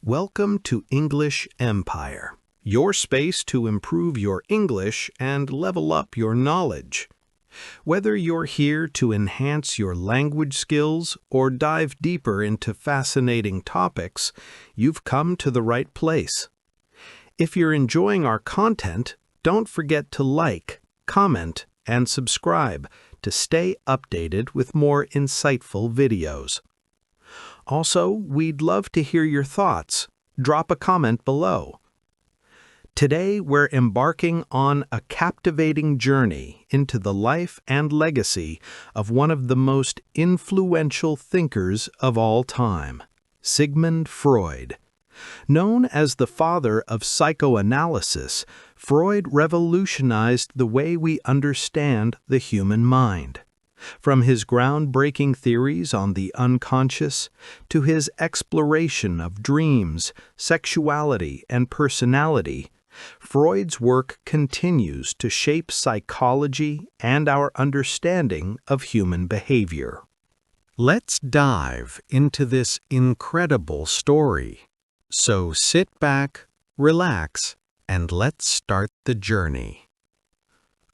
Welcome to English Empire, your space to improve your English and level up your knowledge. Whether you're here to enhance your language skills or dive deeper into fascinating topics, you've come to the right place. If you're enjoying our content, don't forget to like, comment, and subscribe to stay updated with more insightful videos. Also, we'd love to hear your thoughts. Drop a comment below. Today, we're embarking on a captivating journey into the life and legacy of one of the most influential thinkers of all time, Sigmund Freud. Known as the father of psychoanalysis, Freud revolutionized the way we understand the human mind. From his groundbreaking theories on the unconscious to his exploration of dreams, sexuality, and personality, Freud's work continues to shape psychology and our understanding of human behavior. Let's dive into this incredible story. So sit back, relax, and let's start the journey.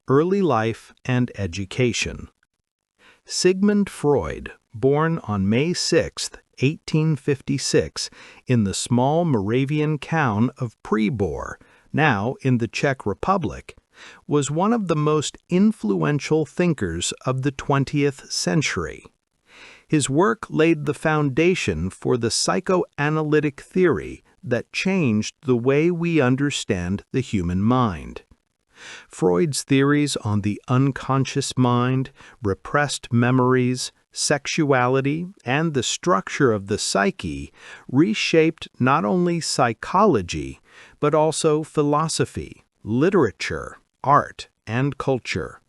Early life and education. Sigmund Freud, born on May 6, 1856, in the small Moravian town of Przybor, now in the Czech Republic, was one of the most influential thinkers of the 20th century. His work laid the foundation for the psychoanalytic theory that changed the way we understand the human mind. Freud's theories on the unconscious mind, repressed memories, sexuality, and the structure of the psyche reshaped not only psychology, but also philosophy, literature, art, and culture.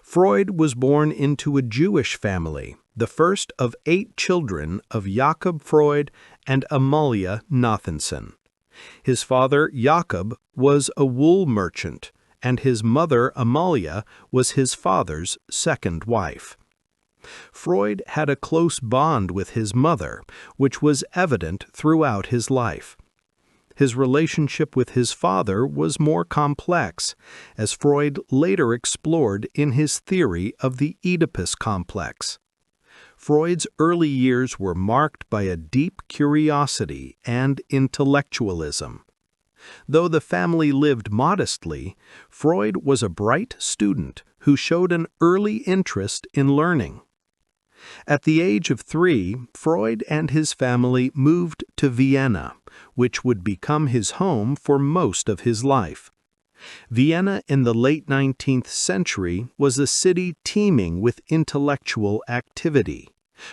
Freud was born into a Jewish family, the first of 8 children of Jakob Freud and Amalia Nathanson. His father, Jakob, was a wool merchant, and his mother, Amalia, was his father's second wife. Freud had a close bond with his mother, which was evident throughout his life. His relationship with his father was more complex, as Freud later explored in his theory of the Oedipus complex. Freud's early years were marked by a deep curiosity and intellectualism. Though the family lived modestly, Freud was a bright student who showed an early interest in learning. At the age of 3, Freud and his family moved to Vienna, which would become his home for most of his life. Vienna in the late 19th century was a city teeming with intellectual activity,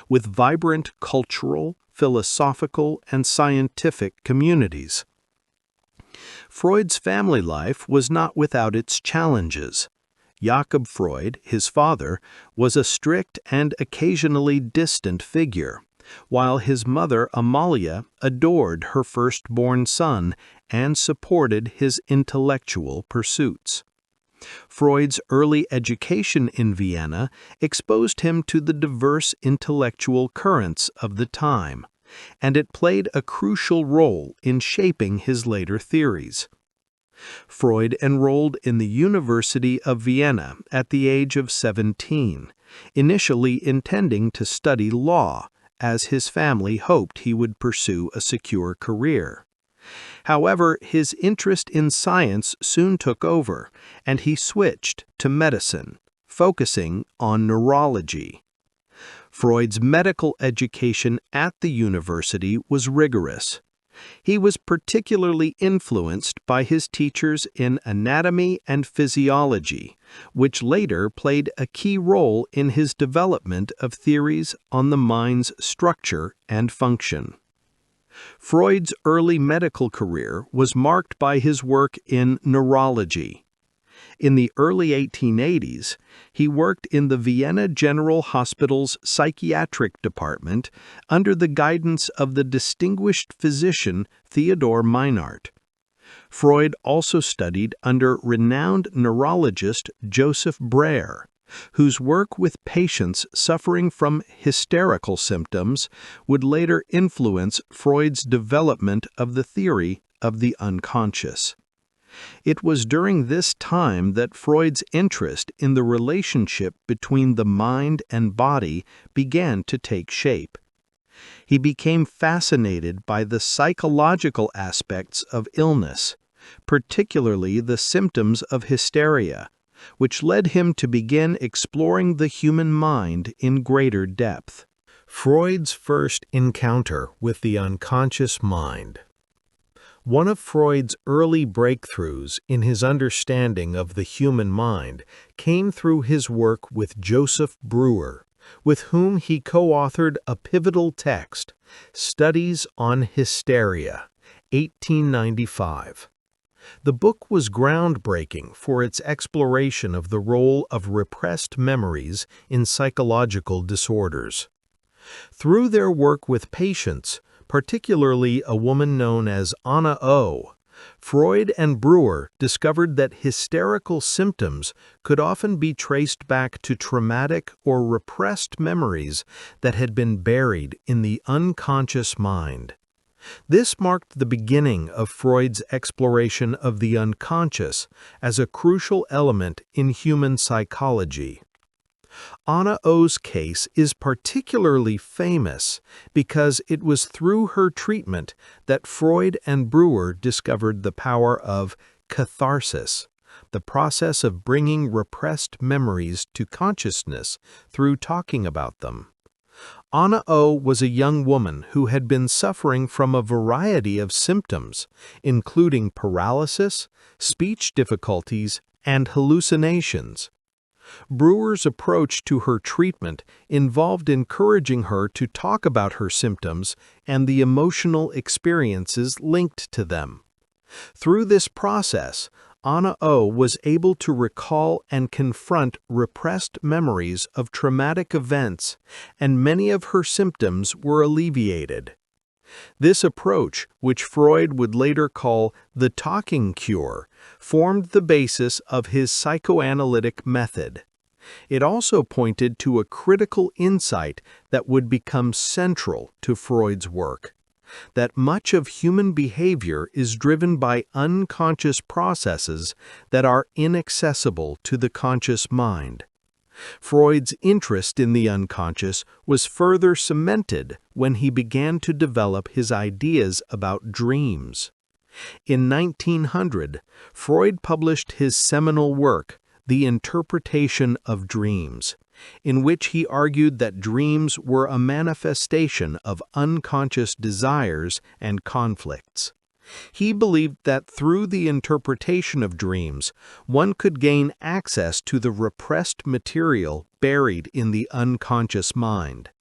with vibrant cultural, philosophical, and scientific communities. Freud's family life was not without its challenges. Jakob Freud, his father, was a strict and occasionally distant figure, while his mother Amalia adored her firstborn son and supported his intellectual pursuits. Freud's early education in Vienna exposed him to the diverse intellectual currents of the time, and it played a crucial role in shaping his later theories. Freud enrolled in the University of Vienna at the age of 17, initially intending to study law, as his family hoped he would pursue a secure career. However, his interest in science soon took over, and he switched to medicine, focusing on neurology. Freud's medical education at the university was rigorous. He was particularly influenced by his teachers in anatomy and physiology, which later played a key role in his development of theories on the mind's structure and function. Freud's early medical career was marked by his work in neurology. In the early 1880s, he worked in the Vienna General Hospital's psychiatric department under the guidance of the distinguished physician Theodor Meinhardt. Freud also studied under renowned neurologist Joseph Breuer, whose work with patients suffering from hysterical symptoms would later influence Freud's development of the theory of the unconscious. It was during this time that Freud's interest in the relationship between the mind and body began to take shape. He became fascinated by the psychological aspects of illness, particularly the symptoms of hysteria, which led him to begin exploring the human mind in greater depth. Freud's first encounter with the unconscious mind. One of Freud's early breakthroughs in his understanding of the human mind came through his work with Joseph Breuer, with whom he co-authored a pivotal text, Studies on Hysteria, 1895. The book was groundbreaking for its exploration of the role of repressed memories in psychological disorders. Through their work with patients, particularly a woman known as Anna O., Freud and Breuer discovered that hysterical symptoms could often be traced back to traumatic or repressed memories that had been buried in the unconscious mind. This marked the beginning of Freud's exploration of the unconscious as a crucial element in human psychology. Anna O's case is particularly famous because it was through her treatment that Freud and Breuer discovered the power of catharsis, the process of bringing repressed memories to consciousness through talking about them. Anna O was a young woman who had been suffering from a variety of symptoms, including paralysis, speech difficulties, and hallucinations. Breuer's approach to her treatment involved encouraging her to talk about her symptoms and the emotional experiences linked to them. Through this process, Anna O was able to recall and confront repressed memories of traumatic events, and many of her symptoms were alleviated. This approach, which Freud would later call the talking cure, formed the basis of his psychoanalytic method. It also pointed to a critical insight that would become central to Freud's work: that much of human behavior is driven by unconscious processes that are inaccessible to the conscious mind. Freud's interest in the unconscious was further cemented when he began to develop his ideas about dreams. In 1900, Freud published his seminal work, The Interpretation of Dreams, in which he argued that dreams were a manifestation of unconscious desires and conflicts. He believed that through the interpretation of dreams, one could gain access to the repressed material buried in the unconscious mind.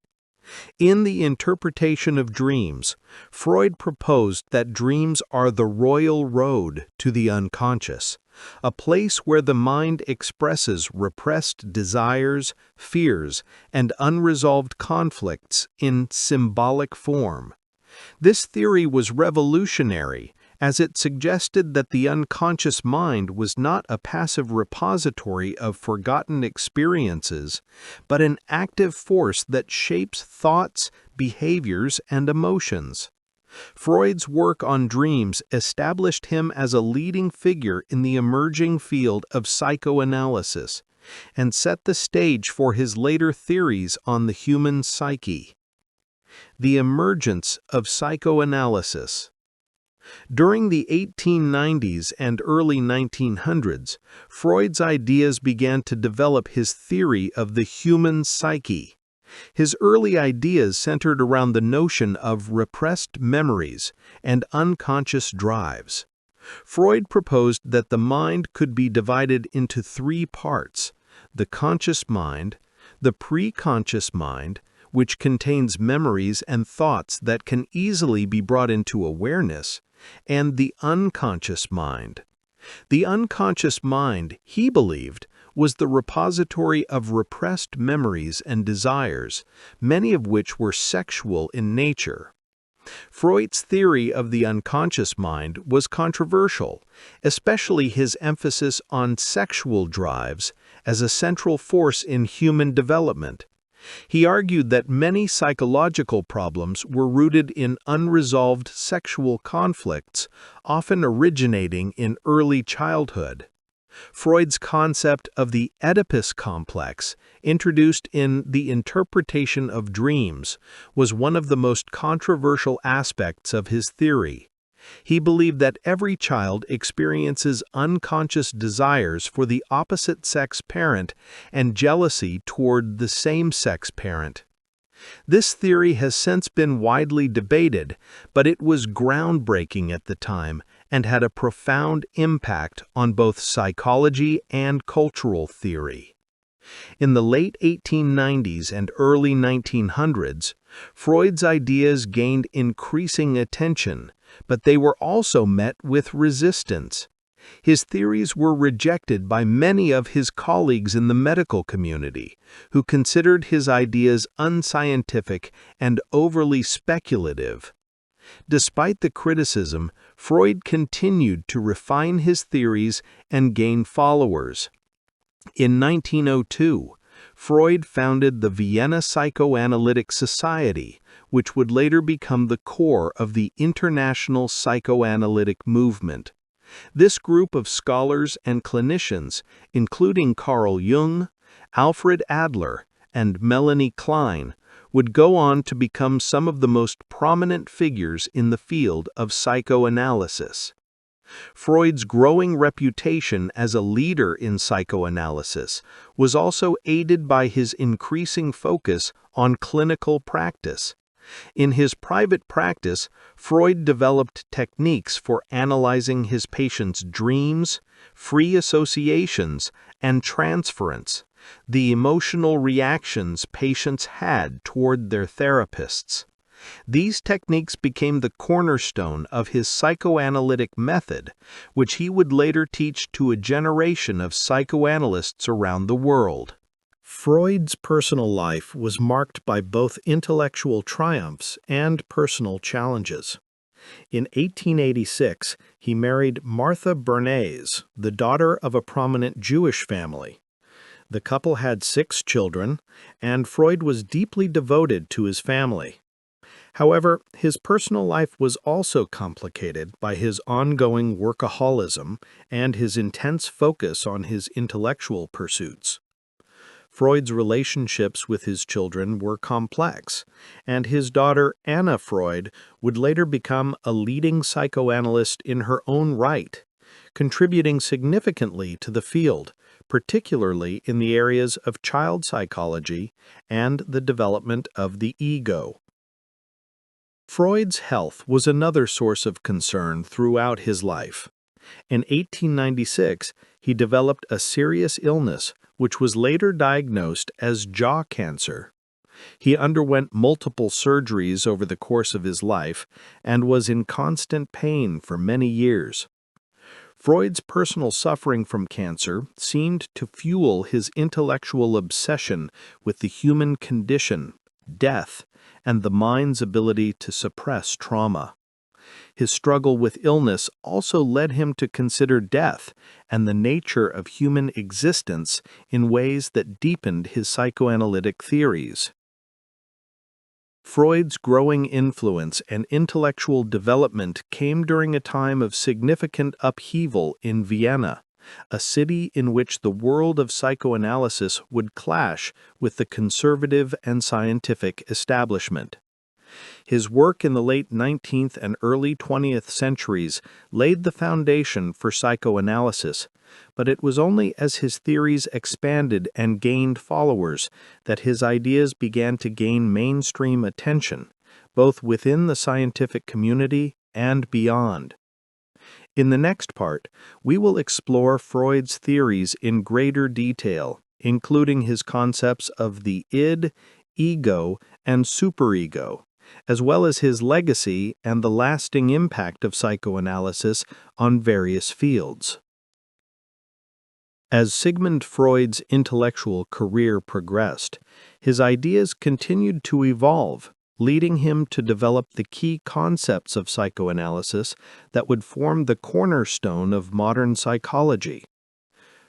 In The Interpretation of Dreams, Freud proposed that dreams are the royal road to the unconscious, a place where the mind expresses repressed desires, fears, and unresolved conflicts in symbolic form. This theory was revolutionary, as it suggested that the unconscious mind was not a passive repository of forgotten experiences, but an active force that shapes thoughts, behaviors, and emotions. Freud's work on dreams established him as a leading figure in the emerging field of psychoanalysis, and set the stage for his later theories on the human psyche. The Emergence of Psychoanalysis. During the 1890s and early 1900s, Freud's ideas began to develop his theory of the human psyche. His early ideas centered around the notion of repressed memories and unconscious drives. Freud proposed that the mind could be divided into three parts: the conscious mind, the preconscious mind, which contains memories and thoughts that can easily be brought into awareness, and the unconscious mind. The unconscious mind, he believed, was the repository of repressed memories and desires, many of which were sexual in nature. Freud's theory of the unconscious mind was controversial, especially his emphasis on sexual drives as a central force in human development. He argued that many psychological problems were rooted in unresolved sexual conflicts, often originating in early childhood. Freud's concept of the Oedipus complex, introduced in The Interpretation of Dreams, was one of the most controversial aspects of his theory. He believed that every child experiences unconscious desires for the opposite-sex parent and jealousy toward the same-sex parent. This theory has since been widely debated, but it was groundbreaking at the time and had a profound impact on both psychology and cultural theory. In the late 1890s and early 1900s, Freud's ideas gained increasing attention, but they were also met with resistance. His theories were rejected by many of his colleagues in the medical community, who considered his ideas unscientific and overly speculative. Despite the criticism, Freud continued to refine his theories and gain followers. In 1902, Freud founded the Vienna Psychoanalytic Society, which would later become the core of the international psychoanalytic movement. This group of scholars and clinicians, including Carl Jung, Alfred Adler, and Melanie Klein, would go on to become some of the most prominent figures in the field of psychoanalysis. Freud's growing reputation as a leader in psychoanalysis was also aided by his increasing focus on clinical practice. In his private practice, Freud developed techniques for analyzing his patients' dreams, free associations, and transference, the emotional reactions patients had toward their therapists. These techniques became the cornerstone of his psychoanalytic method, which he would later teach to a generation of psychoanalysts around the world. Freud's personal life was marked by both intellectual triumphs and personal challenges. In 1886, he married Martha Bernays, the daughter of a prominent Jewish family. The couple had 6 children, and Freud was deeply devoted to his family. However, his personal life was also complicated by his ongoing workaholism and his intense focus on his intellectual pursuits. Freud's relationships with his children were complex, and his daughter Anna Freud would later become a leading psychoanalyst in her own right, contributing significantly to the field, particularly in the areas of child psychology and the development of the ego. Freud's health was another source of concern throughout his life. In 1896, he developed a serious illness which was later diagnosed as jaw cancer. He underwent multiple surgeries over the course of his life and was in constant pain for many years. Freud's personal suffering from cancer seemed to fuel his intellectual obsession with the human condition, death, and the mind's ability to suppress trauma. His struggle with illness also led him to consider death and the nature of human existence in ways that deepened his psychoanalytic theories. Freud's growing influence and intellectual development came during a time of significant upheaval in Vienna, a city in which the world of psychoanalysis would clash with the conservative and scientific establishment. His work in the late 19th and early 20th centuries laid the foundation for psychoanalysis, but it was only as his theories expanded and gained followers that his ideas began to gain mainstream attention, both within the scientific community and beyond. In the next part, we will explore Freud's theories in greater detail, including his concepts of the id, ego, and superego, as well as his legacy and the lasting impact of psychoanalysis on various fields. As Sigmund Freud's intellectual career progressed, his ideas continued to evolve, leading him to develop the key concepts of psychoanalysis that would form the cornerstone of modern psychology.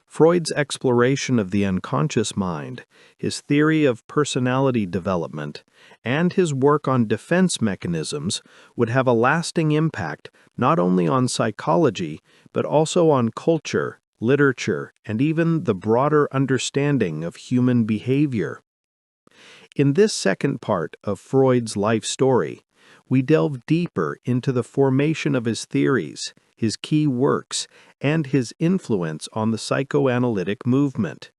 Freud's exploration of the unconscious mind, his theory of personality development, and his work on defense mechanisms would have a lasting impact not only on psychology, but also on culture, literature, and even the broader understanding of human behavior. In this second part of Freud's life story, we delve deeper into the formation of his theories, his key works, and his influence on the psychoanalytic movement,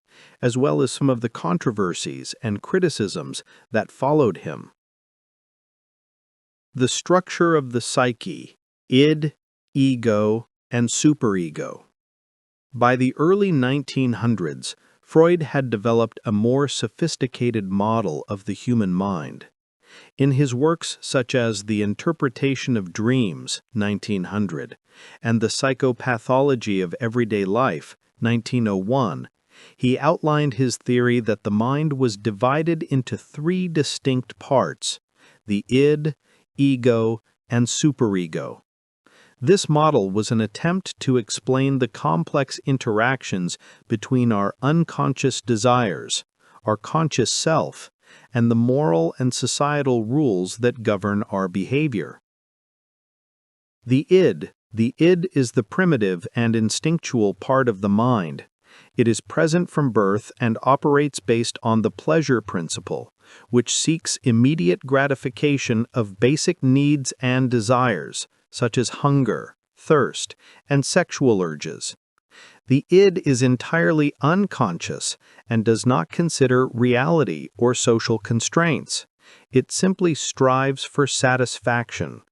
as well as some of the controversies and criticisms that followed him. The structure of the psyche: id, ego, and superego. By the early 1900s, Freud had developed a more sophisticated model of the human mind. In his works such as The Interpretation of Dreams, 1900, and The Psychopathology of Everyday Life, 1901, he outlined his theory that the mind was divided into three distinct parts: the id, ego, and superego. This model was an attempt to explain the complex interactions between our unconscious desires, our conscious self, and the moral and societal rules that govern our behavior. The id is the primitive and instinctual part of the mind. It is present from birth and operates based on the pleasure principle, which seeks immediate gratification of basic needs and desires, such as hunger, thirst, and sexual urges. The id is entirely unconscious and does not consider reality or social constraints. It simply strives for satisfaction.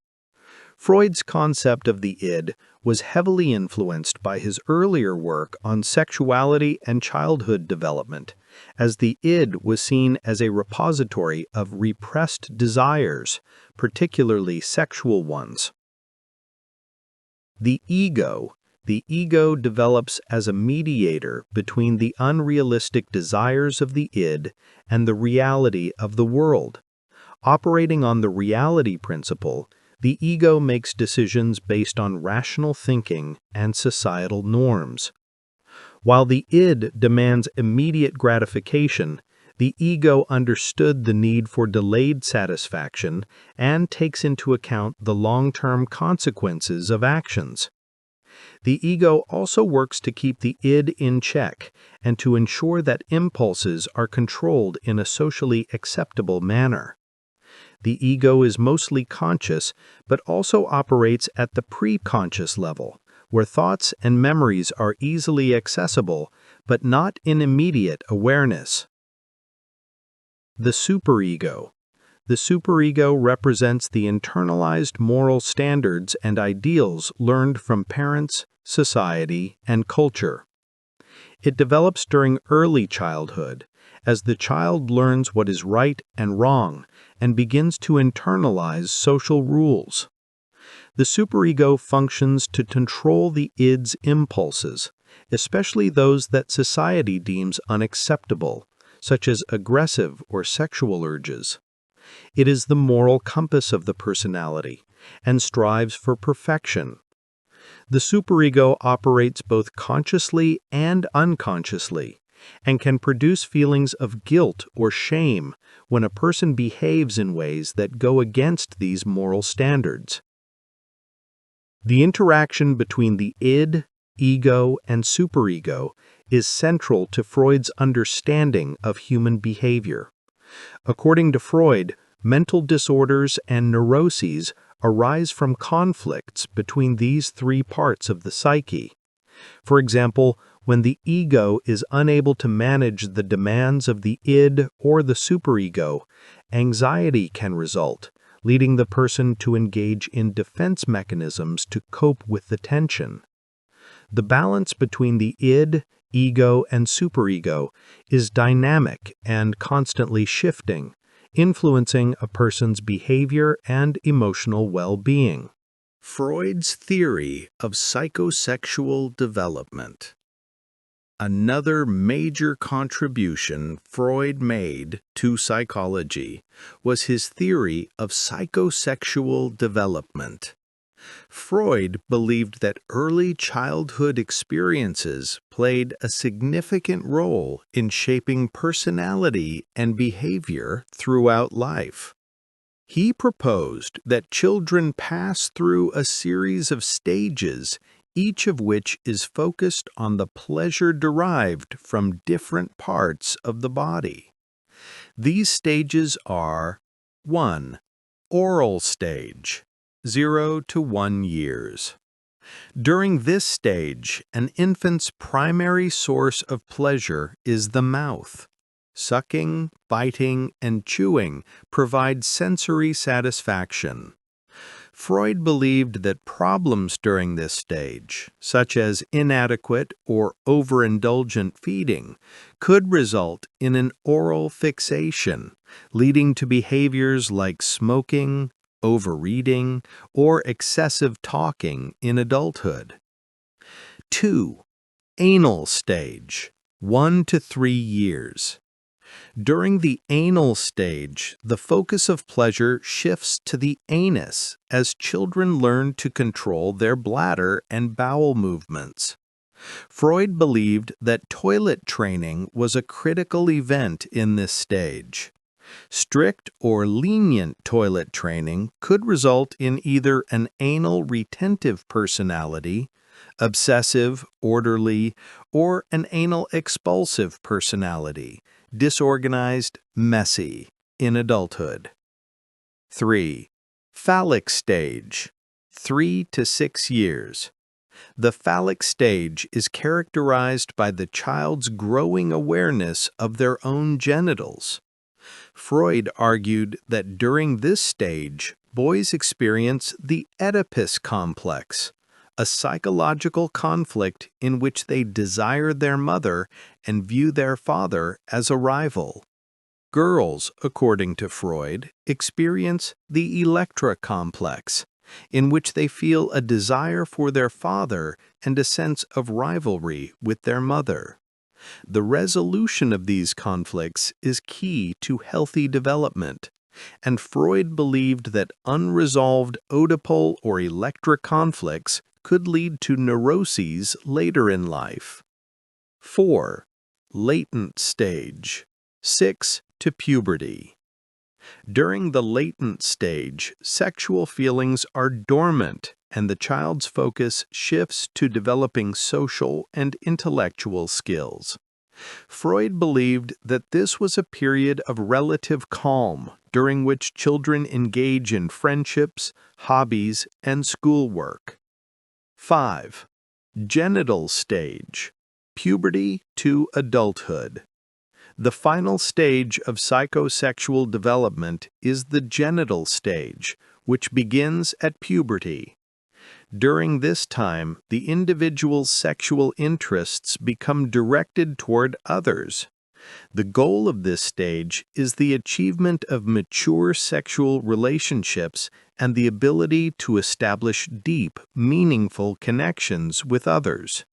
Freud's concept of the id was heavily influenced by his earlier work on sexuality and childhood development, as the id was seen as a repository of repressed desires, particularly sexual ones. The ego develops as a mediator between the unrealistic desires of the id and the reality of the world. Operating on the reality principle, the ego makes decisions based on rational thinking and societal norms. While the id demands immediate gratification, the ego understood the need for delayed satisfaction and takes into account the long-term consequences of actions. The ego also works to keep the id in check and to ensure that impulses are controlled in a socially acceptable manner. The ego is mostly conscious, but also operates at the pre-conscious level, where thoughts and memories are easily accessible, but not in immediate awareness. The superego. The superego represents the internalized moral standards and ideals learned from parents, society, and culture. It develops during early childhood, as the child learns what is right and wrong and begins to internalize social rules. The superego functions to control the id's impulses, especially those that society deems unacceptable, such as aggressive or sexual urges. It is the moral compass of the personality and strives for perfection. The superego operates both consciously and unconsciously and can produce feelings of guilt or shame when a person behaves in ways that go against these moral standards. The interaction between the id, ego, and superego is central to Freud's understanding of human behavior. According to Freud, mental disorders and neuroses arise from conflicts between these three parts of the psyche. For example, when the ego is unable to manage the demands of the id or the superego, anxiety can result, leading the person to engage in defense mechanisms to cope with the tension. The balance between the id, ego, and superego is dynamic and constantly shifting, influencing a person's behavior and emotional well-being. Freud's theory of psychosexual development. Another major contribution Freud made to psychology was his theory of psychosexual development. Freud believed that early childhood experiences played a significant role in shaping personality and behavior throughout life. He proposed that children pass through a series of stages, each of which is focused on the pleasure derived from different parts of the body. These stages are 1. Oral stage, 0 to 1 years. During this stage, an infant's primary source of pleasure is the mouth. Sucking, biting, and chewing provide sensory satisfaction. Freud believed that problems during this stage, such as inadequate or overindulgent feeding, could result in an oral fixation, leading to behaviors like smoking, overeating, or excessive talking in adulthood. 2. Anal stage, 1 to 3 years. During the anal stage, the focus of pleasure shifts to the anus as children learn to control their bladder and bowel movements. Freud believed that toilet training was a critical event in this stage. Strict or lenient toilet training could result in either an anal retentive personality, obsessive, orderly, or an anal expulsive personality, disorganized, messy, in adulthood. 3. Phallic stage, 3 to 6 years. The phallic stage is characterized by the child's growing awareness of their own genitals. Freud argued that during this stage, boys experience the Oedipus complex, a psychological conflict in which they desire their mother and view their father as a rival. Girls, according to Freud, experience the Electra complex, in which they feel a desire for their father and a sense of rivalry with their mother. The resolution of these conflicts is key to healthy development, and Freud believed that unresolved Oedipal or Electra conflicts could lead to neuroses later in life. 4. Latent stage, 6 to puberty. During the latent stage, sexual feelings are dormant and the child's focus shifts to developing social and intellectual skills. Freud believed that this was a period of relative calm during which children engage in friendships, hobbies, and schoolwork. 5. Genital stage, puberty to adulthood. The final stage of psychosexual development is the genital stage, which begins at puberty. During this time, the individual's sexual interests become directed toward others. The goal of this stage is the achievement of mature sexual relationships and the ability to establish deep, meaningful connections with others.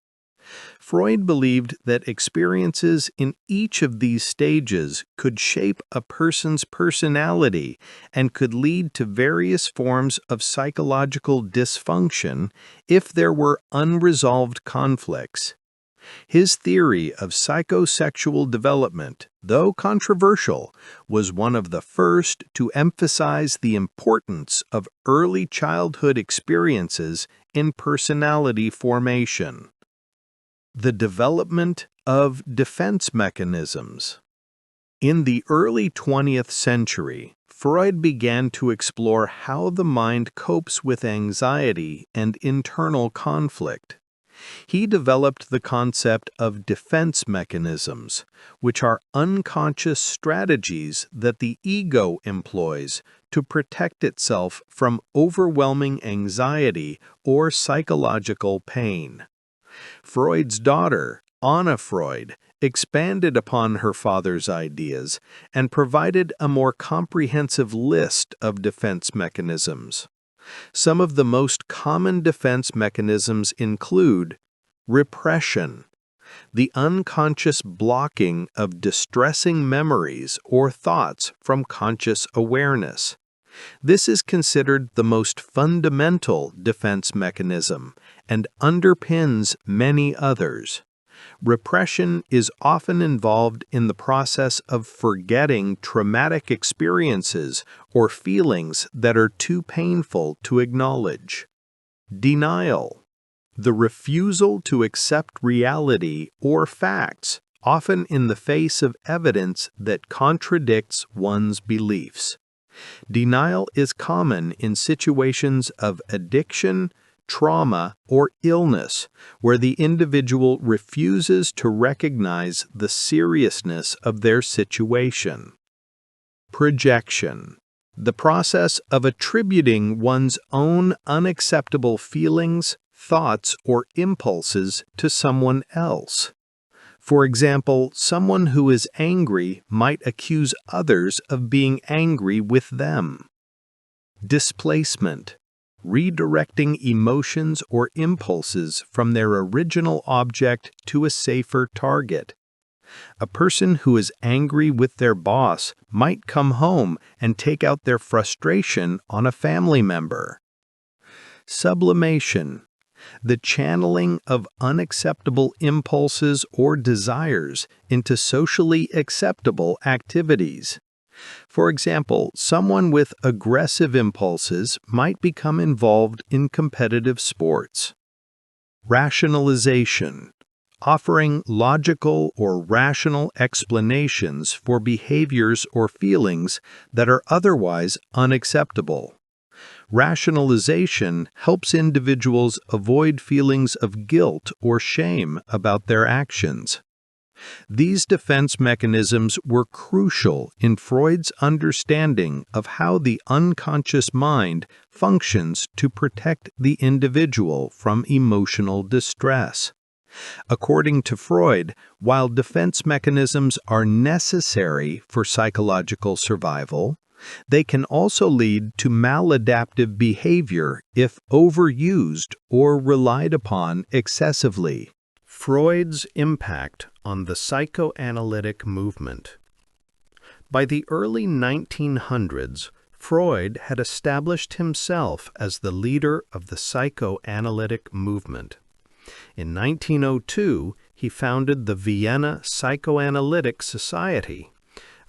Freud believed that experiences in each of these stages could shape a person's personality and could lead to various forms of psychological dysfunction if there were unresolved conflicts. His theory of psychosexual development, though controversial, was one of the first to emphasize the importance of early childhood experiences in personality formation. The development of defense mechanisms. In the early 20th century, Freud began to explore how the mind copes with anxiety and internal conflict. He developed the concept of defense mechanisms, which are unconscious strategies that the ego employs to protect itself from overwhelming anxiety or psychological pain. Freud's daughter, Anna Freud, expanded upon her father's ideas and provided a more comprehensive list of defense mechanisms. Some of the most common defense mechanisms include repression. the unconscious blocking of distressing memories or thoughts from conscious awareness. This is considered the most fundamental defense mechanism and underpins many others. Repression is often involved in the process of forgetting traumatic experiences or feelings that are too painful to acknowledge. Denial, the refusal to accept reality or facts, often in the face of evidence that contradicts one's beliefs. Denial is common in situations of addiction, trauma, or illness, where the individual refuses to recognize the seriousness of their situation. Projection, the process of attributing one's own unacceptable feelings, thoughts, or impulses to someone else. For example, someone who is angry might accuse others of being angry with them. Displacement, redirecting emotions or impulses from their original object to a safer target. A person who is angry with their boss might come home and take out their frustration on a family member. Sublimation, the channeling of unacceptable impulses or desires into socially acceptable activities. For example, someone with aggressive impulses might become involved in competitive sports. Rationalization, offering logical or rational explanations for behaviors or feelings that are otherwise unacceptable. Rationalization helps individuals avoid feelings of guilt or shame about their actions. These defense mechanisms were crucial in Freud's understanding of how the unconscious mind functions to protect the individual from emotional distress. According to Freud, while defense mechanisms are necessary for psychological survival, they can also lead to maladaptive behavior if overused or relied upon excessively. Freud's impact on the psychoanalytic movement. By the early 1900s, Freud had established himself as the leader of the psychoanalytic movement. In 1902, he founded the Vienna Psychoanalytic Society,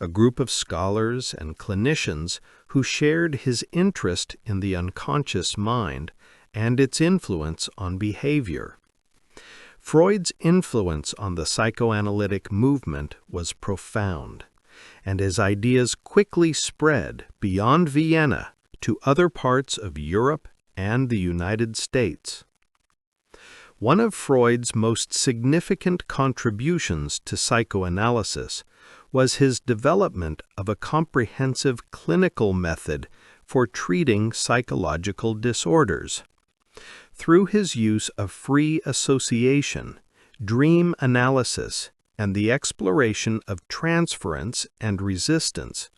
a group of scholars and clinicians who shared his interest in the unconscious mind and its influence on behavior. Freud's influence on the psychoanalytic movement was profound, and his ideas quickly spread beyond Vienna to other parts of Europe and the United States. One of Freud's most significant contributions to psychoanalysis was his development of a comprehensive clinical method for treating psychological disorders. Through his use of free association, dream analysis, and the exploration of transference and resistance,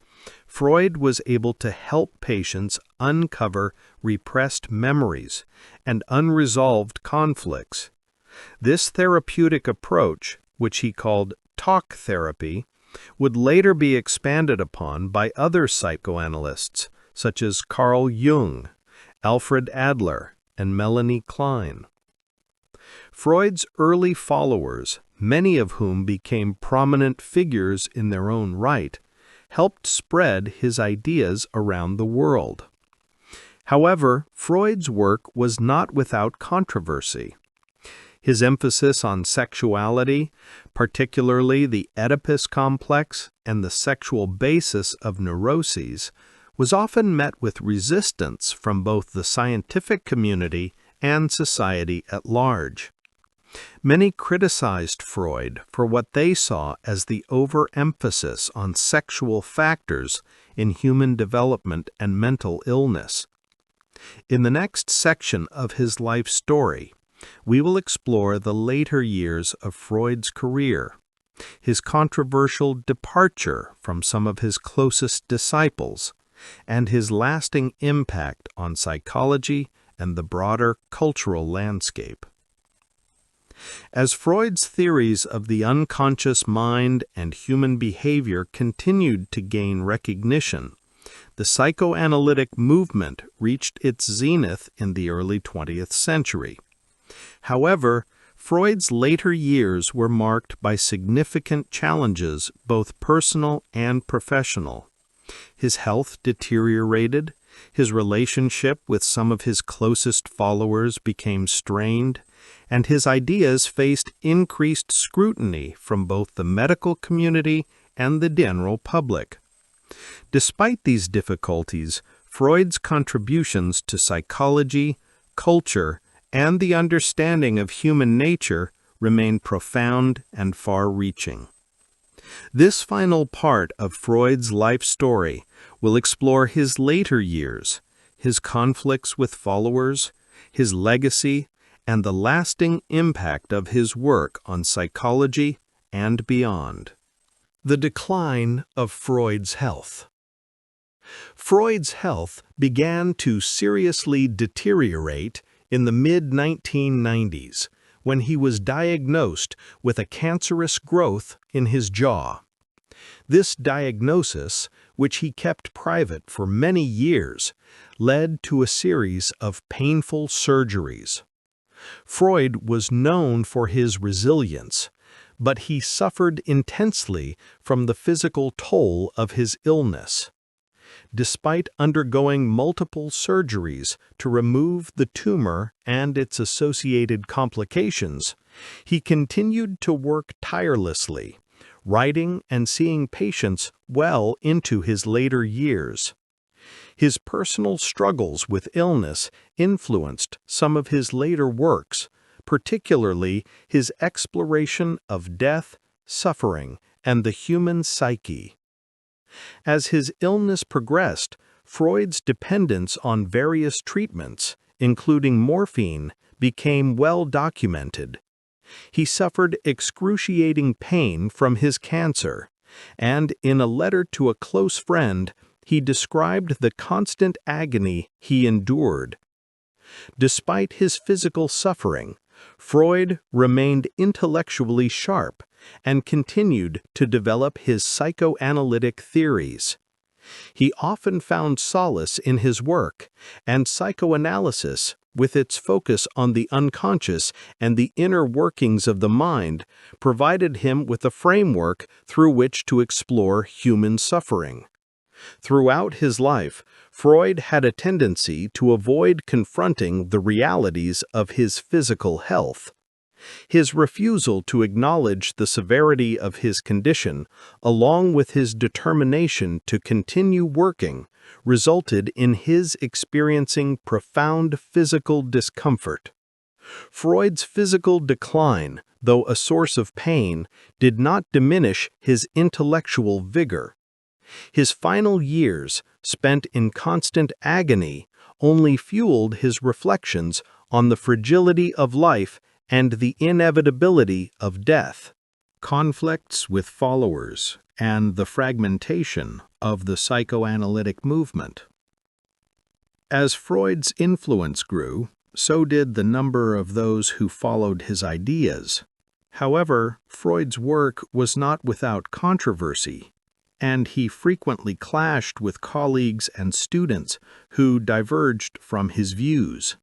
Freud was able to help patients uncover repressed memories and unresolved conflicts. This therapeutic approach, which he called talk therapy, would later be expanded upon by other psychoanalysts such as Carl Jung, Alfred Adler, and Melanie Klein. Freud's early followers, many of whom became prominent figures in their own right, helped spread his ideas around the world. However, Freud's work was not without controversy. His emphasis on sexuality, particularly the Oedipus complex and the sexual basis of neuroses, was often met with resistance from both the scientific community and society at large. Many criticized Freud for what they saw as the overemphasis on sexual factors in human development and mental illness. In the next section of his life story, we will explore the later years of Freud's career, his controversial departure from some of his closest disciples, and his lasting impact on psychology and the broader cultural landscape. As Freud's theories of the unconscious mind and human behavior continued to gain recognition, the psychoanalytic movement reached its zenith in the early 20th century. However, Freud's later years were marked by significant challenges, both personal and professional. His health deteriorated, his relationship with some of his closest followers became strained, and his ideas faced increased scrutiny from both the medical community and the general public. Despite these difficulties, Freud's contributions to psychology, culture, and the understanding of human nature remain profound and far-reaching. This final part of Freud's life story will explore his later years, his conflicts with followers, his legacy, and the lasting impact of his work on psychology and beyond. The decline of Freud's health. Freud's health began to seriously deteriorate in the mid-1990s when he was diagnosed with a cancerous growth in his jaw. This diagnosis, which he kept private for many years, led to a series of painful surgeries. Freud was known for his resilience, but he suffered intensely from the physical toll of his illness. Despite undergoing multiple surgeries to remove the tumor and its associated complications, he continued to work tirelessly, writing and seeing patients well into his later years. His personal struggles with illness influenced some of his later works, particularly his exploration of death, suffering, and the human psyche. As his illness progressed, Freud's dependence on various treatments, including morphine, became well documented. He suffered excruciating pain from his cancer, and in a letter to a close friend, he described the constant agony he endured. Despite his physical suffering, Freud remained intellectually sharp and continued to develop his psychoanalytic theories. He often found solace in his work, and psychoanalysis, with its focus on the unconscious and the inner workings of the mind, provided him with a framework through which to explore human suffering. Throughout his life, Freud had a tendency to avoid confronting the realities of his physical health. His refusal to acknowledge the severity of his condition, along with his determination to continue working, resulted in his experiencing profound physical discomfort. Freud's physical decline, though a source of pain, did not diminish his intellectual vigor. His final years, spent in constant agony, only fueled his reflections on the fragility of life and the inevitability of death. Conflicts with followers and the fragmentation of the psychoanalytic movement. As Freud's influence grew, so did the number of those who followed his ideas. However, Freud's work was not without controversy, and he frequently clashed with colleagues and students who diverged from his views.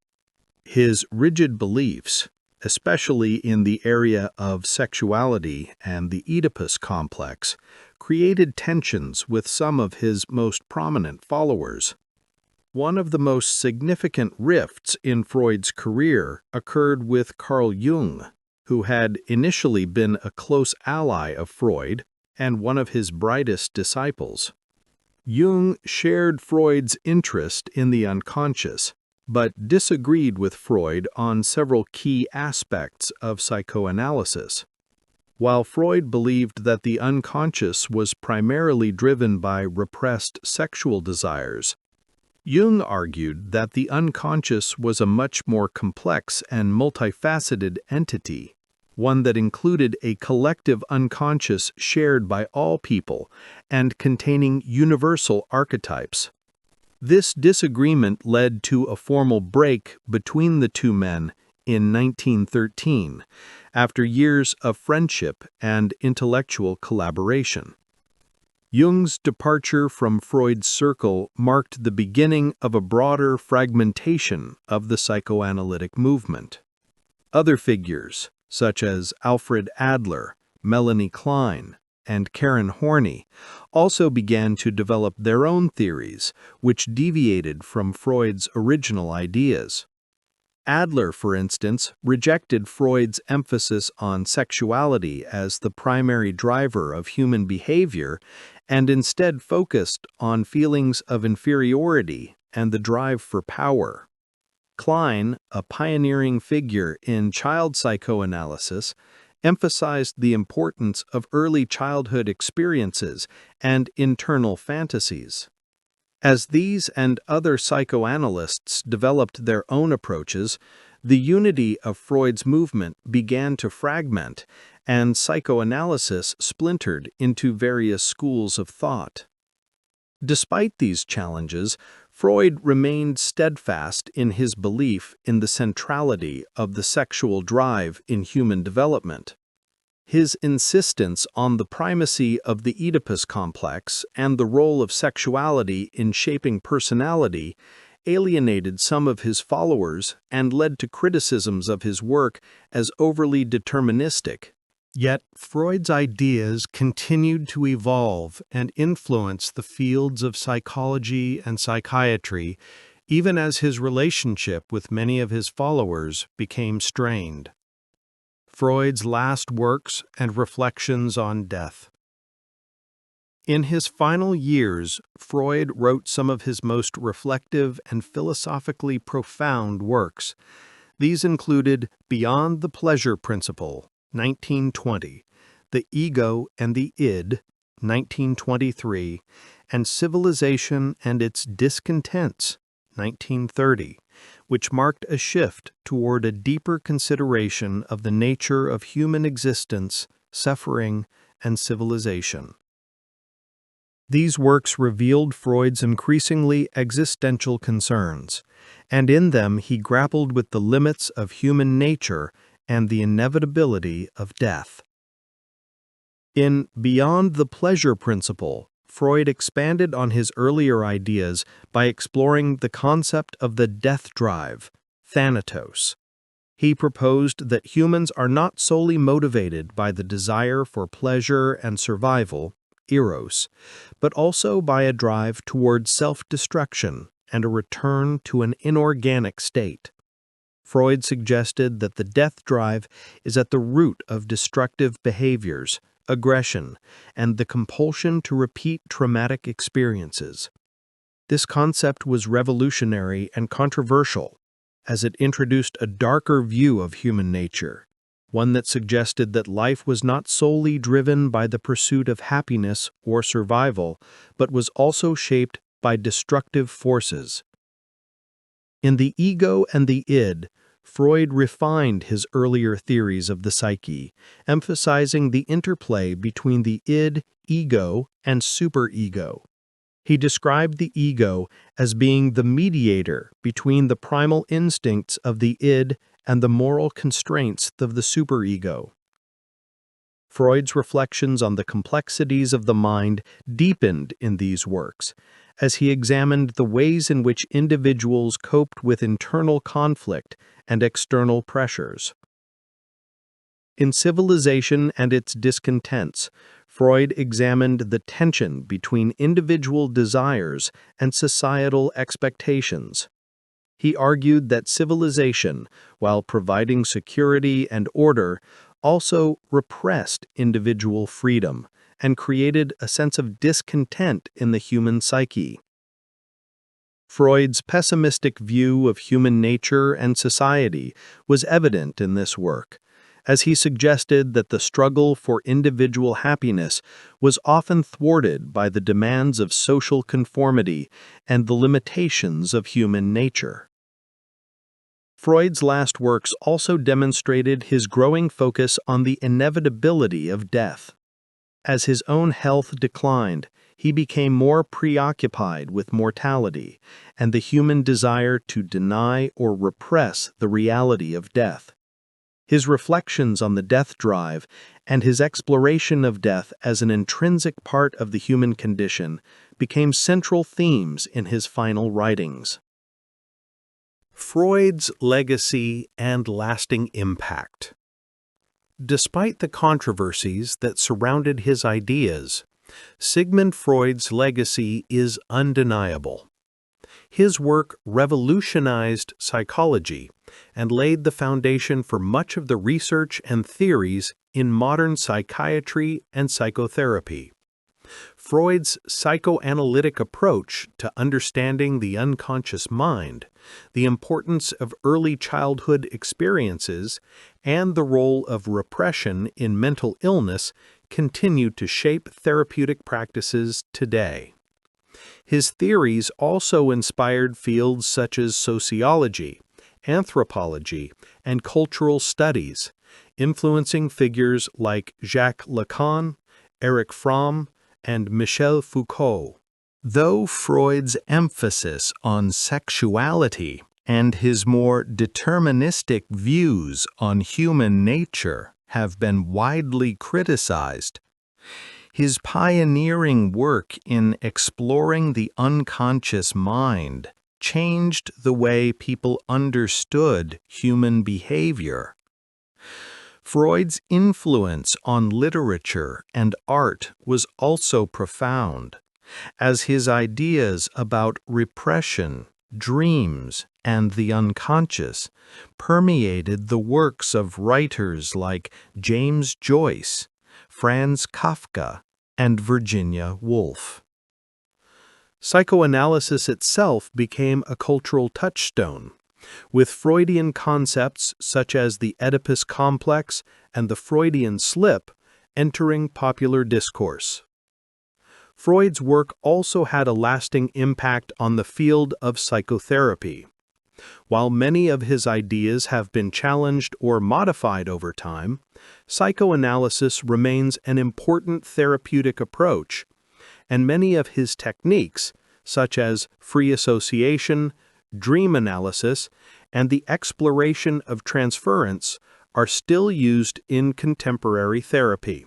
His rigid beliefs, especially in the area of sexuality and the Oedipus complex, created tensions with some of his most prominent followers. One of the most significant rifts in Freud's career occurred with Carl Jung, who had initially been a close ally of Freud and one of his brightest disciples. Jung shared Freud's interest in the unconscious, but disagreed with Freud on several key aspects of psychoanalysis. While Freud believed that the unconscious was primarily driven by repressed sexual desires, Jung argued that the unconscious was a much more complex and multifaceted entity, one that included a collective unconscious shared by all people and containing universal archetypes. This disagreement led to a formal break between the two men in 1913, after years of friendship and intellectual collaboration. Jung's departure from Freud's circle marked the beginning of a broader fragmentation of the psychoanalytic movement. Other figures, such as Alfred Adler, Melanie Klein, and Karen Horney, also began to develop their own theories, which deviated from Freud's original ideas. Adler, for instance, rejected Freud's emphasis on sexuality as the primary driver of human behavior and instead focused on feelings of inferiority and the drive for power. Klein, a pioneering figure in child psychoanalysis, emphasized the importance of early childhood experiences and internal fantasies. As these and other psychoanalysts developed their own approaches, the unity of Freud's movement began to fragment, and psychoanalysis splintered into various schools of thought. Despite these challenges, Freud remained steadfast in his belief in the centrality of the sexual drive in human development. His insistence on the primacy of the Oedipus complex and the role of sexuality in shaping personality alienated some of his followers and led to criticisms of his work as overly deterministic. Yet, Freud's ideas continued to evolve and influence the fields of psychology and psychiatry, even as his relationship with many of his followers became strained. Freud's last works and reflections on death. In his final years, Freud wrote some of his most reflective and philosophically profound works. These included Beyond the Pleasure Principle, 1920, The Ego and the Id, 1923, and Civilization and its Discontents, 1930, which marked a shift toward a deeper consideration of the nature of human existence, suffering, and civilization. These works revealed Freud's increasingly existential concerns, and in them he grappled with the limits of human nature and the inevitability of death. In Beyond the Pleasure Principle, Freud expanded on his earlier ideas by exploring the concept of the death drive, thanatos. He proposed that humans are not solely motivated by the desire for pleasure and survival, eros, but also by a drive toward self-destruction and a return to an inorganic state. Freud suggested that the death drive is at the root of destructive behaviors, aggression, and the compulsion to repeat traumatic experiences. This concept was revolutionary and controversial, as it introduced a darker view of human nature, one that suggested that life was not solely driven by the pursuit of happiness or survival, but was also shaped by destructive forces. In The Ego and the Id, Freud refined his earlier theories of the psyche, emphasizing the interplay between the id, ego, and superego. He described the ego as being the mediator between the primal instincts of the id and the moral constraints of the superego. Freud's reflections on the complexities of the mind deepened in these works, as he examined the ways in which individuals coped with internal conflict and external pressures. In Civilization and its Discontents, Freud examined the tension between individual desires and societal expectations. He argued that civilization, while providing security and order, also repressed individual freedom and created a sense of discontent in the human psyche. Freud's pessimistic view of human nature and society was evident in this work, as he suggested that the struggle for individual happiness was often thwarted by the demands of social conformity and the limitations of human nature. Freud's last works also demonstrated his growing focus on the inevitability of death. As his own health declined, he became more preoccupied with mortality and the human desire to deny or repress the reality of death. His reflections on the death drive and his exploration of death as an intrinsic part of the human condition became central themes in his final writings. Freud's legacy and lasting impact. Despite the controversies that surrounded his ideas, Sigmund Freud's legacy is undeniable. His work revolutionized psychology and laid the foundation for much of the research and theories in modern psychiatry and psychotherapy. Freud's psychoanalytic approach to understanding the unconscious mind, the importance of early childhood experiences, and the role of repression in mental illness continue to shape therapeutic practices today. His theories also inspired fields such as sociology, anthropology, and cultural studies, influencing figures like Jacques Lacan, Erich Fromm, and Michel Foucault. Though Freud's emphasis on sexuality and his more deterministic views on human nature have been widely criticized, his pioneering work in exploring the unconscious mind changed the way people understood human behavior. Freud's influence on literature and art was also profound, as his ideas about repression, dreams, and the unconscious permeated the works of writers like James Joyce, Franz Kafka, and Virginia Woolf. Psychoanalysis itself became a cultural touchstone, with Freudian concepts such as the Oedipus complex and the Freudian slip entering popular discourse. Freud's work also had a lasting impact on the field of psychotherapy. While many of his ideas have been challenged or modified over time, psychoanalysis remains an important therapeutic approach, and many of his techniques, such as free association, dream analysis, and the exploration of transference, are still used in contemporary therapy.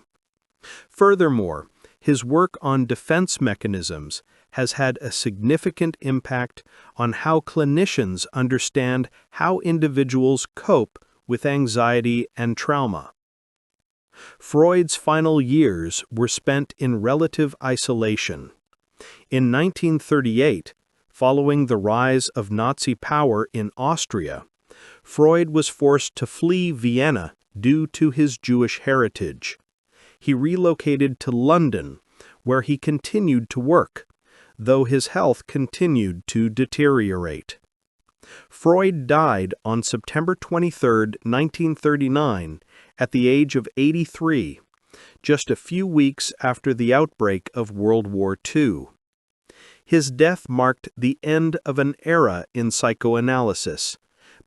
Furthermore, his work on defense mechanisms has had a significant impact on how clinicians understand how individuals cope with anxiety and trauma. Freud's final years were spent in relative isolation. In 1938, following the rise of Nazi power in Austria, Freud was forced to flee Vienna due to his Jewish heritage. He relocated to London, where he continued to work, though his health continued to deteriorate. Freud died on September 23, 1939, at the age of 83, just a few weeks after the outbreak of World War II. His death marked the end of an era in psychoanalysis,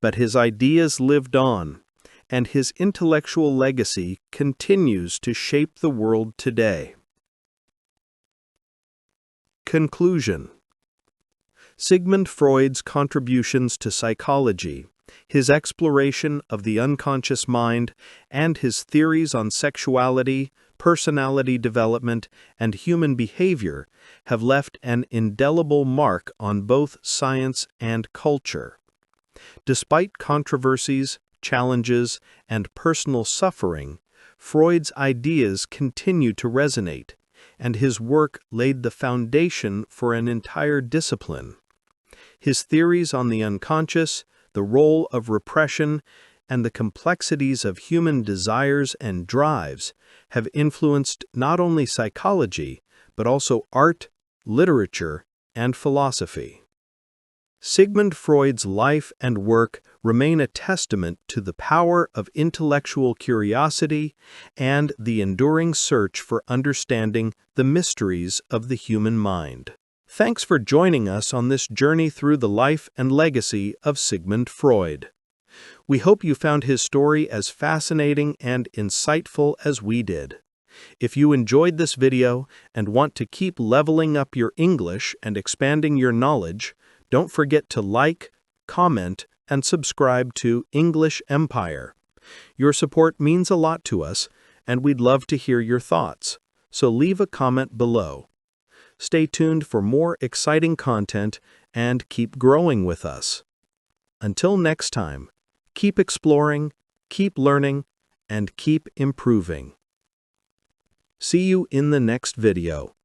but his ideas lived on, and his intellectual legacy continues to shape the world today. Conclusion. Sigmund Freud's contributions to psychology, his exploration of the unconscious mind, and his theories on sexuality, personality development, and human behavior have left an indelible mark on both science and culture. Despite controversies, challenges, and personal suffering, Freud's ideas continue to resonate, and his work laid the foundation for an entire discipline. His theories on the unconscious, the role of repression, and the complexities of human desires and drives have influenced not only psychology, but also art, literature, and philosophy. Sigmund Freud's life and work remain a testament to the power of intellectual curiosity and the enduring search for understanding the mysteries of the human mind. Thanks for joining us on this journey through the life and legacy of Sigmund Freud. We hope you found his story as fascinating and insightful as we did. If you enjoyed this video and want to keep leveling up your English and expanding your knowledge, don't forget to like, comment, and subscribe to English Empire. Your support means a lot to us, and we'd love to hear your thoughts, so leave a comment below. Stay tuned for more exciting content and keep growing with us. Until next time, keep exploring, keep learning, and keep improving. See you in the next video.